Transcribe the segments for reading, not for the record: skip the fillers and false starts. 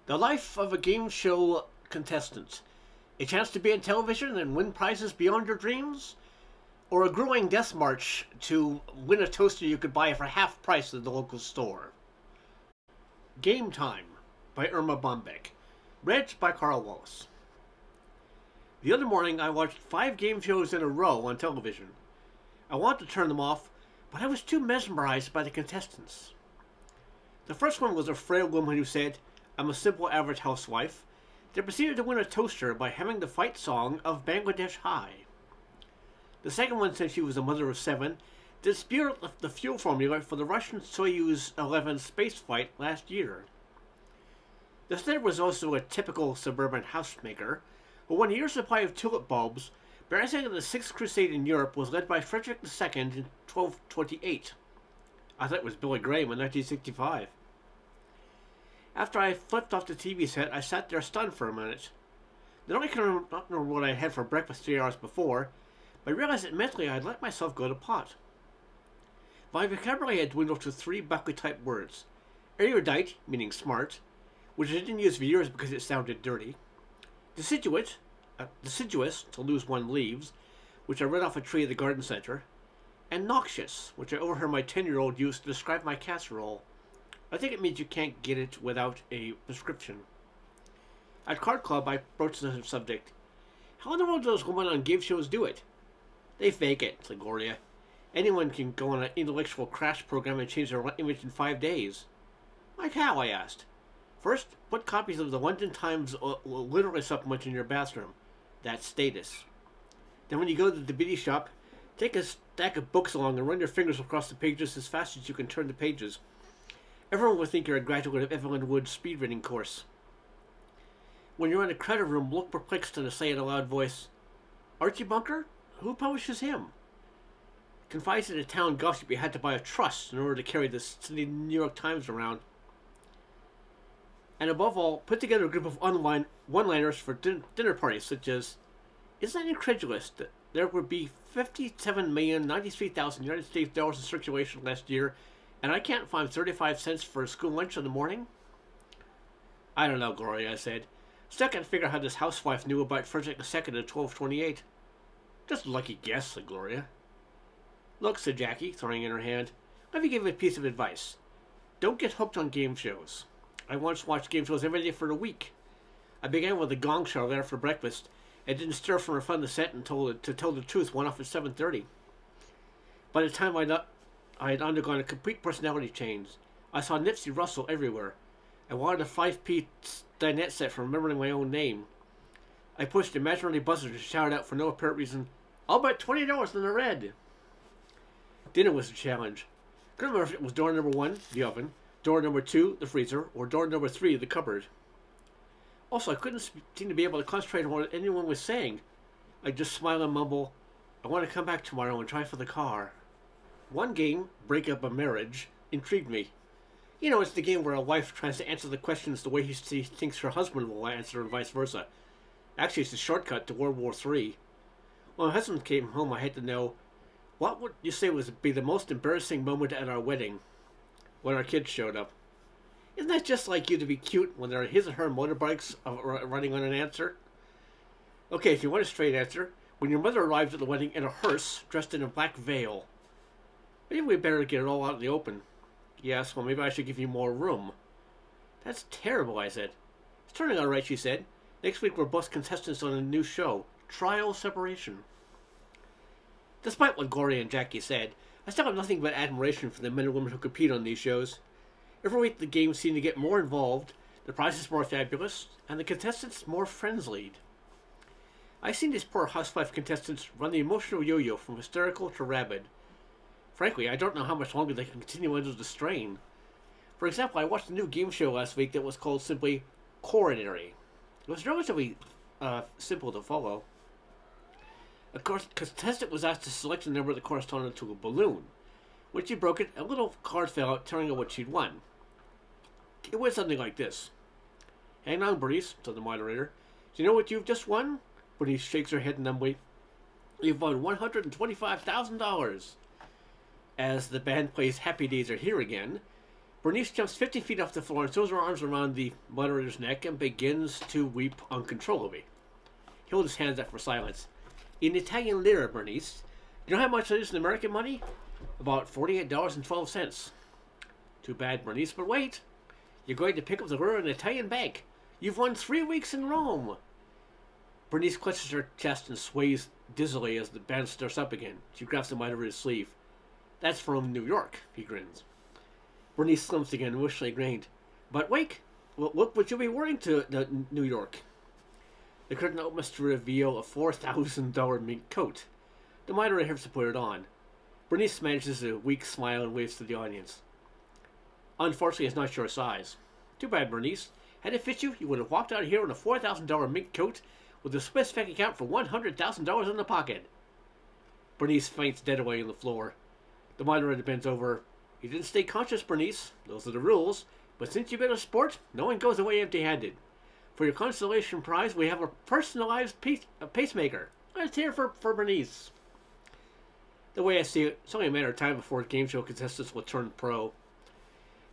The life of a game show contestant. A chance to be on television and win prizes beyond your dreams? Or a grueling death march to win a toaster you could buy for half price at the local store? Game Time by Erma Bombeck. Read by Karl. The other morning I watched 5 game shows in a row on television. I wanted to turn them off, but I was too mesmerized by the contestants. The first one was a frail woman who said, "I'm a simple average housewife," then proceeded to win a toaster by humming the fight song of Bangladesh High. The second one said she was a mother of 7, that spewed the fuel formula for the Russian Soyuz 11 space flight last year. The third was also a typical suburban housemaker, who won a year's supply of tulip bulbs, barracking in the Sixth Crusade in Europe was led by Frederick II in 1228. I thought it was Billy Graham in 1965. After I flipped off the TV set, I sat there stunned for a minute. Not only could I not remember what I had for breakfast 3 hours before, but I realized that mentally I had let myself go to pot. My vocabulary had dwindled to 3 Buckley-type words. Erudite, meaning smart, which I didn't use for years because it sounded dirty. Deciduous, to lose one leaves, which I read off a tree at the garden center. And noxious, which I overheard my 10-year-old use to describe my casserole. I think it means you can't get it without a prescription. At Card Club, I broached the subject. "How in the world do those women on game shows do it?" "They fake it," said Gloria. "Anyone can go on an intellectual crash program and change their image in 5 days." "Like how?" I asked. "First, put copies of the London Times literary supplement in your bathroom. That's status. Then when you go to the beauty shop, take a stack of books along and run your fingers across the pages as fast as you can turn the pages. Everyone will think you're a graduate of Evelyn Wood's speed reading course. When you're in a credit room, look perplexed and say in a loud voice, 'Archie Bunker? Who publishes him?' Confides in a town gossip you had to buy a trust in order to carry the City New York Times around. And above all, put together a group of one-liners for dinner parties, such as, 'Isn't that incredulous that there would be 57,093,000 United States dollars in circulation last year, and I can't find 35 cents for a school lunch in the morning?'" "I don't know, Gloria," I said. "Still can't figure out how this housewife knew about Frederick II in 1228. "Just a lucky guess," said Gloria. "Look," said Jackie, throwing in her hand, "let me give you a piece of advice. Don't get hooked on game shows. I once watched game shows every day for a week. I began with the Gong Show there for breakfast, and didn't stir from in front of the set until, to tell the truth, went off at 7:30. By the time I had undergone a complete personality change. I saw Nipsey Russell everywhere. I wanted a 5p dinette set for remembering my own name. I pushed imaginary buzzers to shout out for no apparent reason, 'I'll bet $20 on the red.' Dinner was a challenge. Couldn't remember if it was door number 1, the oven, door number 2, the freezer, or door number 3, the cupboard. Also, I couldn't seem to be able to concentrate on what anyone was saying. I'd just smile and mumble, 'I want to come back tomorrow and try for the car.' One game, Break Up a Marriage, intrigued me. You know, it's the game where a wife tries to answer the questions the way she thinks her husband will answer and vice versa. Actually, it's a shortcut to World War III. When my husband came home, I had to know, what would you say would be the most embarrassing moment at our wedding? When our kids showed up. Isn't that just like you to be cute when there are his or her motorbikes running on an answer? Okay, if you want a straight answer, when your mother arrived at the wedding in a hearse, dressed in a black veil. Maybe we better get it all out in the open. Yes, well, maybe I should give you more room. That's terrible, I said. It's turning out right, she said. Next week we're both contestants on a new show, Trial Separation. Despite what Gloria and Jackie said, I still have nothing but admiration for the men and women who compete on these shows. Every week the games seem to get more involved, the prizes more fabulous, and the contestants more friends-lead. I've seen these poor housewife contestants run the emotional yo-yo from hysterical to rabid. Frankly, I don't know how much longer they can continue under the strain. For example, I watched a new game show last week that was called simply Coronary. It was relatively simple to follow. A contestant was asked to select a number that corresponded to a balloon. When she broke it, a little card fell out telling her what she'd won. It went something like this. "Hang on, Bernice," said the moderator. "Do you know what you've just won?" Bernice shakes her head numbly. "You've won $125,000. As the band plays Happy Days Are Here Again, Bernice jumps 50 feet off the floor and throws her arms around the moderator's neck and begins to weep uncontrollably. He holds his hands up for silence. In Italian lira, Bernice. Do you know how much that is in American money? About $48.12. Too bad, Bernice, but wait. You're going to pick up the lira in an Italian bank. You've won 3 weeks in Rome. Bernice clutches her chest and sways dizzily as the band starts up again. She grabs the moderator's sleeve. That's from New York, he grins. Bernice slumps again, wishfully grained. But wait, what would you be wearing to New York? The curtain opens to reveal a $4,000 mink coat. The moderator helps to put it on. Bernice manages a weak smile and waves to the audience. Unfortunately, it's not your size. Too bad, Bernice. Had it fit you, you would have walked out here in a $4,000 mink coat with a specific account for $100,000 in the pocket. Bernice faints dead away on the floor. The moderator bends over. You didn't stay conscious, Bernice. Those are the rules. But since you've been a sport, no one goes away empty-handed. For your consolation prize, we have a personalized pacemaker. Let's hear for Bernice. The way I see it, it's only a matter of time before game show contestants will turn pro.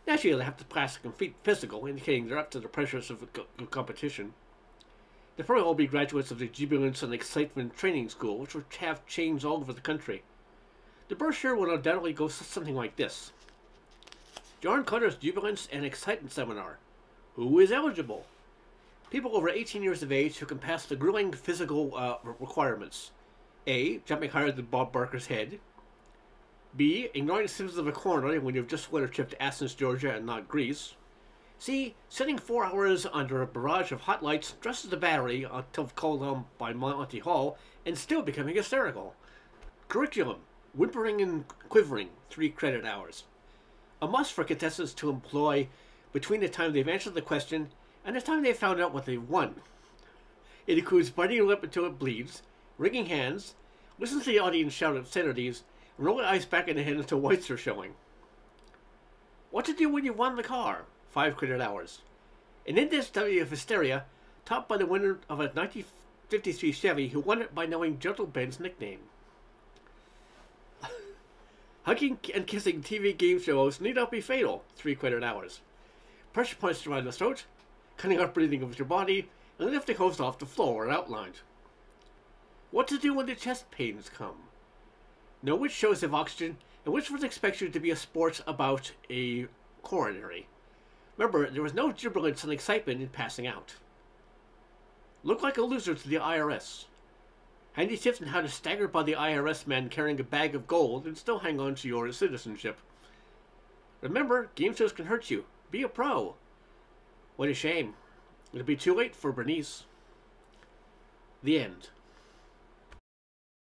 Naturally, they'll have to pass a complete physical, indicating they're up to the pressures of the competition. They'll probably all be graduates of the Jubilance and Excitement Training School, which will have chains all over the country. The brochure will undoubtedly go something like this. John Cutter's Jubilance and Excitement Seminar. Who is eligible? People over 18 years of age who can pass the grueling physical requirements. A. Jumping higher than Bob Barker's head. B. Ignoring the symptoms of a coronary when you've just won a trip to Athens, Georgia and not Greece. C. Sitting 4 hours under a barrage of hot lights dressed as a battery until called on by Monty Hall and still becoming hysterical. Curriculum. Whimpering and quivering, 3 credit hours. A must for contestants to employ between the time they've answered the question and the time they've found out what they've won. It includes biting your lip until it bleeds, wringing hands, listen to the audience shout obscenities, and roll the eyes back in the head until whites are showing. What to do when you won the car? 5 credit hours. An in-depth study of hysteria taught by the winner of a 1953 Chevy who won it by knowing Gentle Ben's nickname. Hugging and kissing TV game shows need not be fatal. 3 credit hours. Pressure points around the throat, cutting off breathing with your body, and lifting hose off the floor are outlined. What to do when the chest pains come? Know which shows have oxygen and which was expected to be a sport about a coronary. Remember, there was no jubilance and excitement in passing out. Look like a loser to the IRS. Handy tips on how to stagger by the IRS man carrying a bag of gold and still hang on to your citizenship. Remember, game shows can hurt you. Be a pro. What a shame. It'll be too late for Bernice. The end.